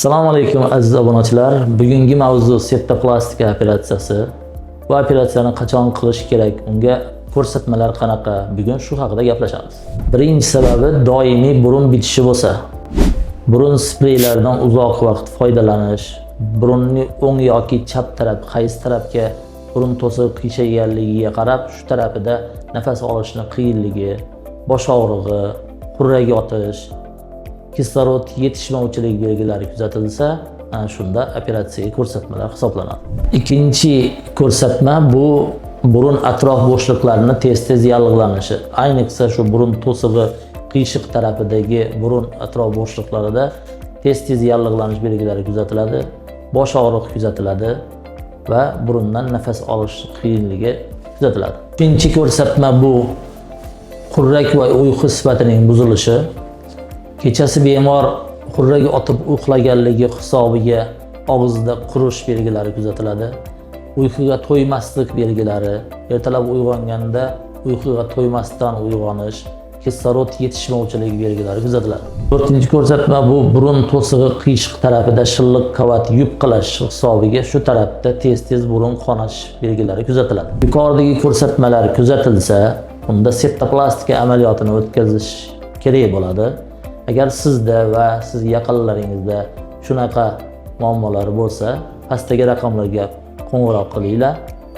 Assalomu alaykum aziz obunachilar. Bugungi mavzu septoplastika operatsiyasi. Bu operatsiyani qachon qilish kerak, unga ko'rsatmalar qanaqa? Bugun shu haqida gaplashamiz. Birinchi sababi doimiy burun bitishi bo'lsa, burun spreylaridan uzoq vaqt foydalanish, burunning o'ng yoki chap taraf, qaysi tarafga burun to'siq qiyshaganligiga qarab, shu tarafida nafas olishni qiyinligi, bosh og'rig'i, xurrak yotish, kislorod yetishmovchilik belgilari kuzatilsa, shunda operatsiyaga ko'rsatmalar hisoblanadi. Ikkinchi ko'rsatma bu burun atrof bo'shliqlarining tez-tez yallig'lanishi. Ayniqsa shu burun to'sig'i qiyshiq tarafidagi burun atrof bo'shliqlarida tez-tez yallig'lanish belgilari kuzatiladi, bosh og'riq kuzatiladi va burundan nafas olish qiyinligi kuzatiladi. Uchinchi ko'rsatma bu xurrak va uyqu sifatining buzilishi. Kechasi bemor xurrak otib uxlaganligi hisobiga og'izda qurish belgilari kuzatiladi. Uyquga to'ymaslik belgilari, ertalab uyg'onganda uyquga to'ymasdan uyg'onish, kislorod yetishmovchiligi belgilari kuzatiladi. To'rtinchi ko'rsatma bu burun to'sig'i qiyshiq tarafida shilliq qavat yupqalash hisobiga shu tarafda tez-tez burun qonash belgilari kuzatiladi. Yuqoridagi ko'rsatmalar kuzatilsa, unda septoplastika amaliyotini o'tkazish kerak bo'ladi. Agar sizda va siz yaqinlaringizda shunaqa muammolar bo'lsa, pastdagi raqamlarga qo'ng'iroq qilinglar.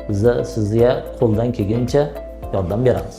Biz sizga qo'ldan kelgancha yordam beramiz.